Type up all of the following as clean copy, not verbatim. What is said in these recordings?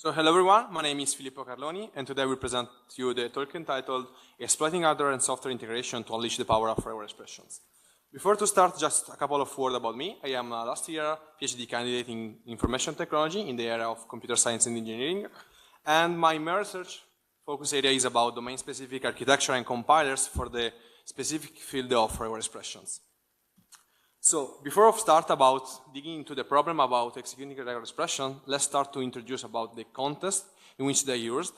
So hello everyone, my name is Filippo Carloni, and today we present to you the talk entitled Exploiting Hardware and Software Integration to Unleash the Power of Regular Expressions. Before to start, just a couple of words about me. I am a last year PhD candidate in information technology in the area of computer science and engineering, and my main research focus area is about domain-specific architecture and compilers for the specific field of regular expressions. So, before we start about digging into the problem about executing a regular expression, let's start to introduce about the context in which they're used.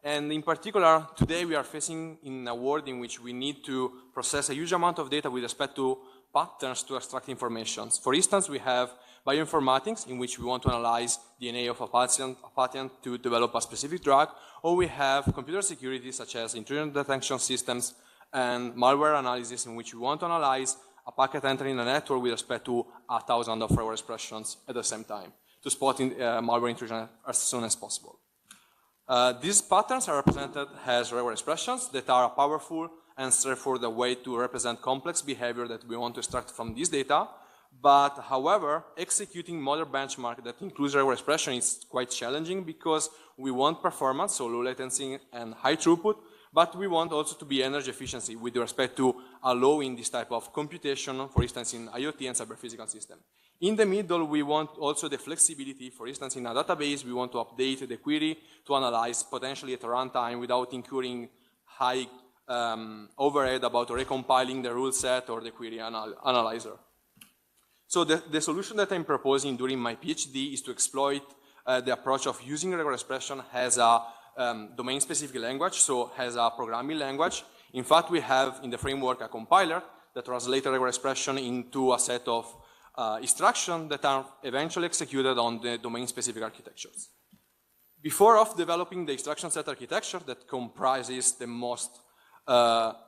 And in particular, today we are facing in a world in which we need to process a huge amount of data with respect to patterns to extract information. For instance, we have bioinformatics, in which we want to analyze DNA of a patient to develop a specific drug, or we have computer security, such as intrusion detection systems and malware analysis, in which we want to analyze a packet entering a network with respect to 1,000 of regular expressions at the same time to spot malware intrusion as soon as possible. These patterns are represented as regular expressions that are a powerful and straightforward way to represent complex behavior that we want to extract from this data. But however, executing modern benchmark that includes regular expression is quite challenging because we want performance, so low latency and high throughput, but we want also to be energy efficiency with respect to allowing this type of computation, for instance, in IoT and cyber-physical system. In the middle, we want also the flexibility. For instance, in a database, we want to update the query to analyze potentially at runtime without incurring high overhead about recompiling the rule set or the query analyzer. So the solution that I'm proposing during my PhD is to exploit the approach of using regular expression as a domain-specific language, so as a programming language. In fact, we have in the framework a compiler that translates regular expression into a set of instructions that are eventually executed on the domain-specific architectures. Before developing the instruction set architecture that comprises the most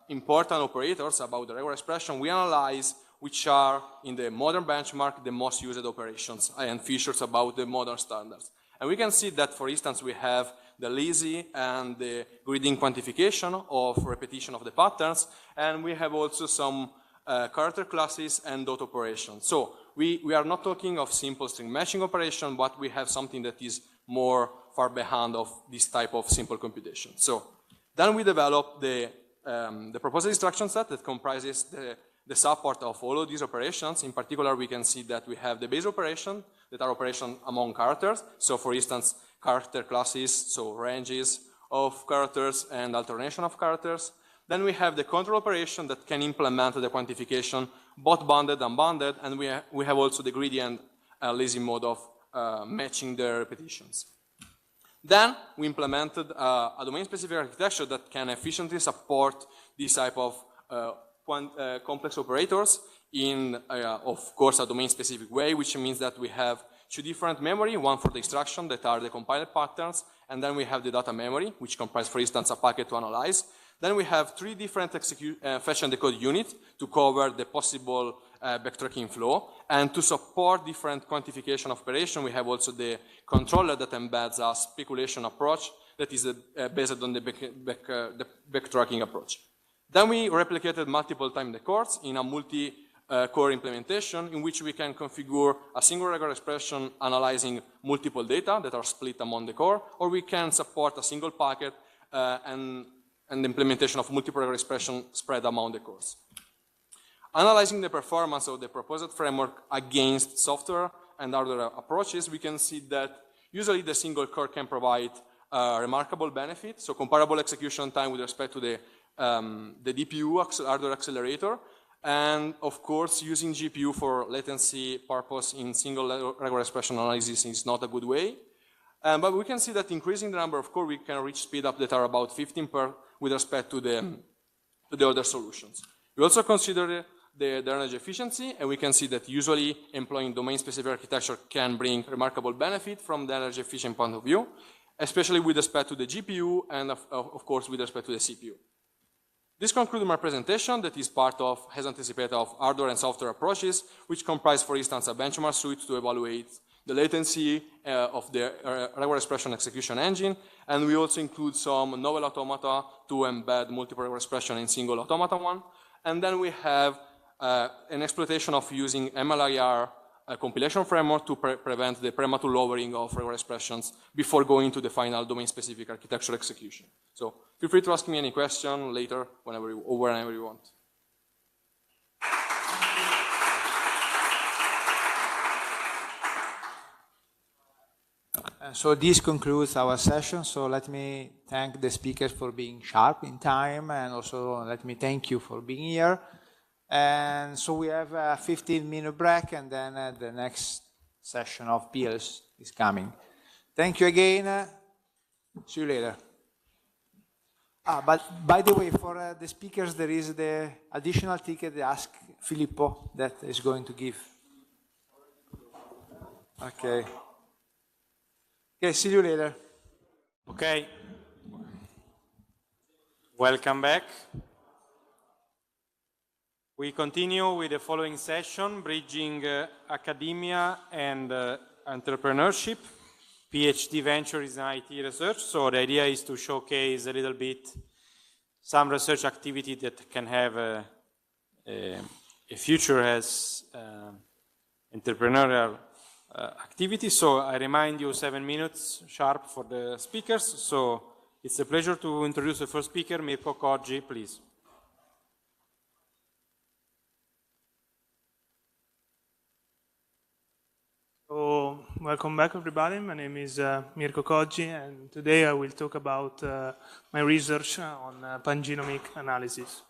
important operators about the regular expression, we analyze which are, in the modern benchmark, the most used operations and features about the modern standards. And we can see that, for instance, we have the lazy and the grading quantification of repetition of the patterns, and we have also some character classes and dot operations. So we are not talking of simple string matching operation, but we have something that is more far behind of this type of simple computation. So then we develop the proposed instruction set that comprises the support of all of these operations. In particular, we can see that we have the base operation that are operations among characters. So for instance, character classes, so ranges of characters and alternation of characters. Then we have the control operation that can implement the quantification, both bounded and unbounded, and we have also the greedy and lazy mode of matching the repetitions. Then we implemented a domain-specific architecture that can efficiently support this type of complex operators in, of course, a domain-specific way, which means that we have two different memory, one for the instruction that are the compiled patterns, and then we have the data memory, which comprises, for instance, a packet to analyze. Then we have three different fetch and decode units to cover the possible backtracking flow, and to support different quantification operation, we have also the controller that embeds a speculation approach that is based on the backtracking approach. Then we replicated multiple time the cores in a multi-core implementation in which we can configure a single regular expression analyzing multiple data that are split among the core, or we can support a single packet and the implementation of multiple regular expression spread among the cores. Analyzing the performance of the proposed framework against software and hardware approaches, we can see that usually the single core can provide remarkable benefit, so comparable execution time with respect to the DPU hardware accelerator, and of course using GPU for latency purpose in single regular expression analysis is not a good way. But we can see that increasing the number of core, we can reach speed up that are about 15 per with respect to the other solutions. We also consider the energy efficiency, and we can see that usually employing domain-specific architecture can bring remarkable benefit from the energy efficient point of view, especially with respect to the GPU and of course with respect to the CPU. This concludes my presentation that is part of, as anticipated, of hardware and software approaches, which comprise, for instance, a benchmark suite to evaluate the latency of the regular expression execution engine, and we also include some novel automata to embed multiple regular expression in single automata one. And then we have an exploitation of using MLIR a compilation framework to prevent the premature lowering of regular expressions before going to the final domain-specific architecture execution. So feel free to ask me any question later, whenever you want. So this concludes our session. So let me thank the speakers for being sharp in time, and also let me thank you for being here. And so we have a 15-minute break, and then the next session of PLs is coming. Thank you again. See you later. But by the way, for the speakers, there is the additional ticket they ask Filippo that is going to give. Okay. Okay, see you later. Okay. Welcome back. We continue with the following session, bridging academia and entrepreneurship. PhD ventures in IT research. So the idea is to showcase a little bit some research activity that can have a future as entrepreneurial activity. So I remind you 7 minutes sharp for the speakers. So it's a pleasure to introduce the first speaker, Mirko Coggi, please. So, welcome back everybody. My name is Mirko Coggi, and today I will talk about my research on pangenomic analysis.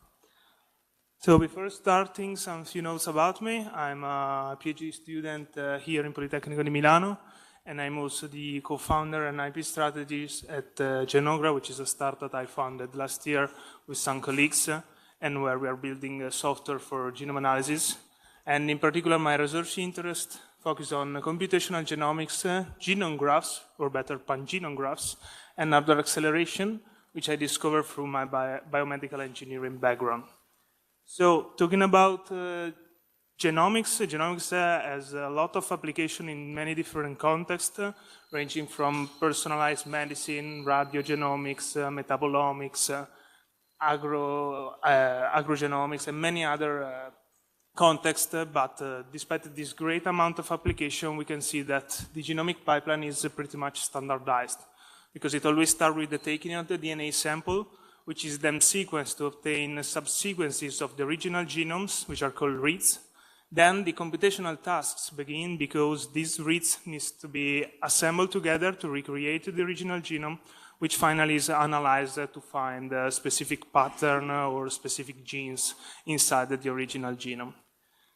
So before starting, some few notes about me. I'm a PhD student here in Politecnico di Milano, and I'm also the co-founder and IP strategist at Genogra, which is a startup I founded last year with some colleagues, and where we are building software for genome analysis. And in particular, my research interest focus on computational genomics, genome graphs, or better pangenome graphs, and hardware acceleration, which I discovered through my biomedical engineering background. So talking about genomics has a lot of application in many different contexts, ranging from personalized medicine, radiogenomics, metabolomics, agrogenomics, and many other context, but despite this great amount of application, we can see that the genomic pipeline is pretty much standardized, because it always starts with the taking of the DNA sample, which is then sequenced to obtain subsequences of the original genomes, which are called reads. Then the computational tasks begin, because these reads need to be assembled together to recreate the original genome, which finally is analyzed to find a specific pattern or specific genes inside the original genome.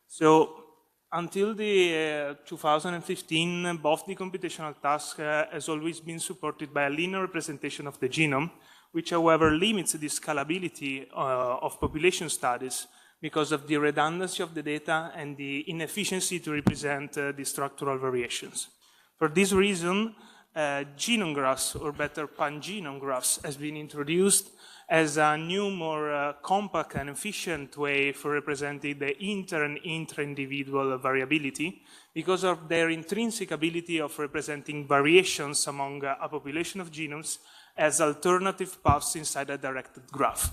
So until the 2015, both the computational task has always been supported by a linear representation of the genome, which however limits the scalability of population studies because of the redundancy of the data and the inefficiency to represent the structural variations. For this reason, genome graphs, or better pangenome graphs, has been introduced as a new, more compact and efficient way for representing the inter and intra-individual variability, because of their intrinsic ability of representing variations among a population of genomes as alternative paths inside a directed graph.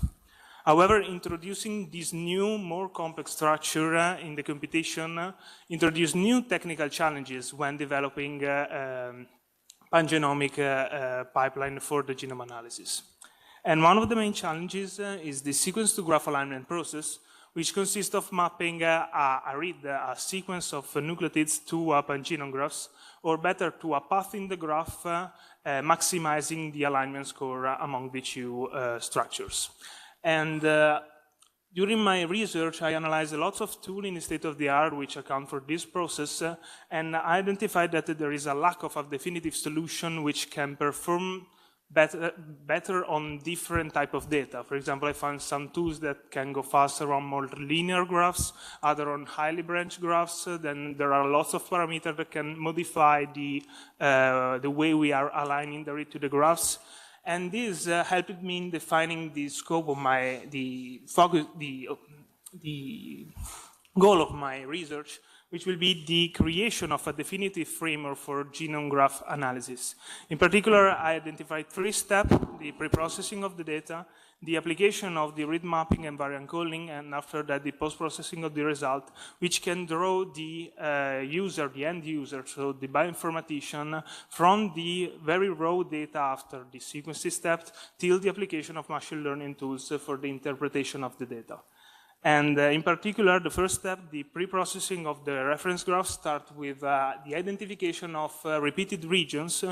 However, introducing this new, more complex structure in the computation introduced new technical challenges when developing pangenomic pipeline for the genome analysis. And one of the main challenges is the sequence-to-graph alignment process, which consists of mapping a sequence of nucleotides to a pangenome graphs, or better, to a path in the graph, maximizing the alignment score among the two structures. And during my research, I analyzed lots of tools in the state-of-the-art which account for this process, and I identified that there is a lack of a definitive solution which can perform better on different type of data. For example, I found some tools that can go faster on more linear graphs, other on highly branched graphs. Then there are lots of parameters that can modify the way we are aligning the read to the graphs. And this helped me in defining the scope of the goal of my research, which will be the creation of a definitive framework for genome graph analysis. In particular, I identified 3 steps: the pre-processing of the data, the application of the read mapping and variant calling, and after that the post-processing of the result, which can draw the user, the end user, so the bioinformatician, from the very raw data after the sequencing step till the application of machine learning tools for the interpretation of the data. And in particular, the first step, the pre-processing of the reference graph, starts with the identification of repeated regions,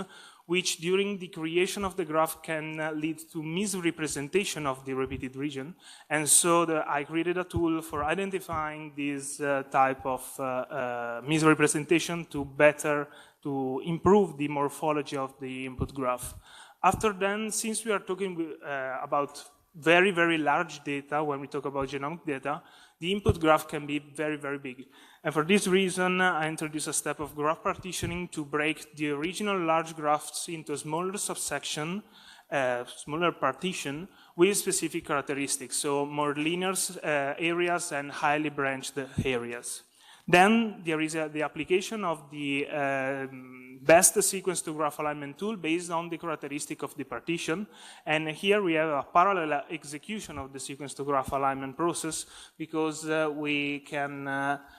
which during the creation of the graph can lead to misrepresentation of the repeated region. And so I created a tool for identifying this type of misrepresentation to improve the morphology of the input graph. After then, since we are talking about very, very large data, when we talk about genomic data, the input graph can be very, very big. And for this reason, I introduced a step of graph partitioning to break the original large graphs into smaller subsection, smaller partition with specific characteristics, so more linear areas and highly branched areas. Then there is the application of the best sequence to graph alignment tool based on the characteristic of the partition. And here we have a parallel execution of the sequence to graph alignment process, because we can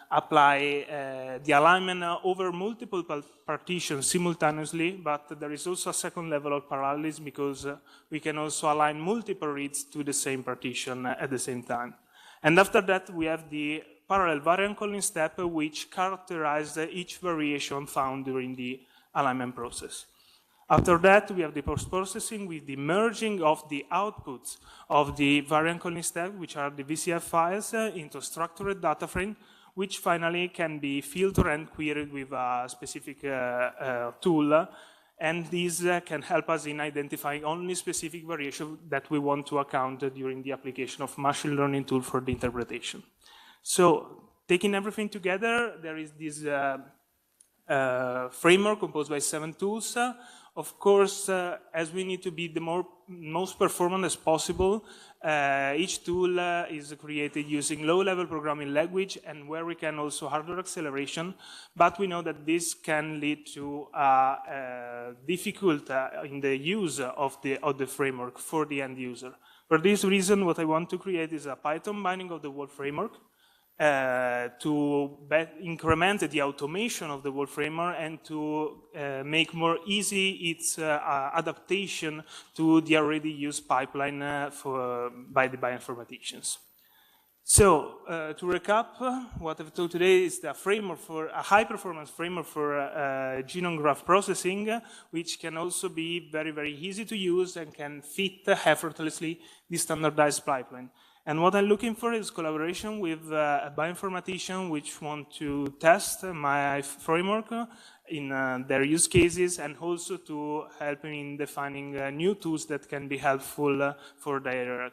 apply the alignment over multiple partitions simultaneously, but there is also a second level of parallelism, because we can also align multiple reads to the same partition at the same time. And after that, we have the parallel variant calling step, which characterizes each variation found during the alignment process. After that, we have the post-processing with the merging of the outputs of the variant calling step, which are the VCF files, into structured data frame, which finally can be filtered and queried with a specific tool. And this can help us in identifying only specific variation that we want to account during the application of machine learning tool for the interpretation. So, taking everything together, there is this framework composed by 7 tools. Of course, as we need to be the most performant as possible, each tool is created using low-level programming language, and where we can also hardware acceleration, but we know that this can lead to difficulty in the use of the framework for the end user. For this reason, what I want to create is a Python binding of the whole framework, to increment the automation of the whole framework and to make more easy its adaptation to the already used pipeline by the bioinformaticians. So, to recap, what I've told today is the framework for a high-performance framework for genome graph processing, which can also be very, very easy to use and can fit effortlessly the standardized pipeline. And what I'm looking for is collaboration with a bioinformatician which want to test my framework in their use cases, and also to help in defining new tools that can be helpful for their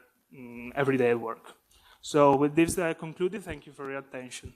everyday work. So with this, I concluded. Thank you for your attention.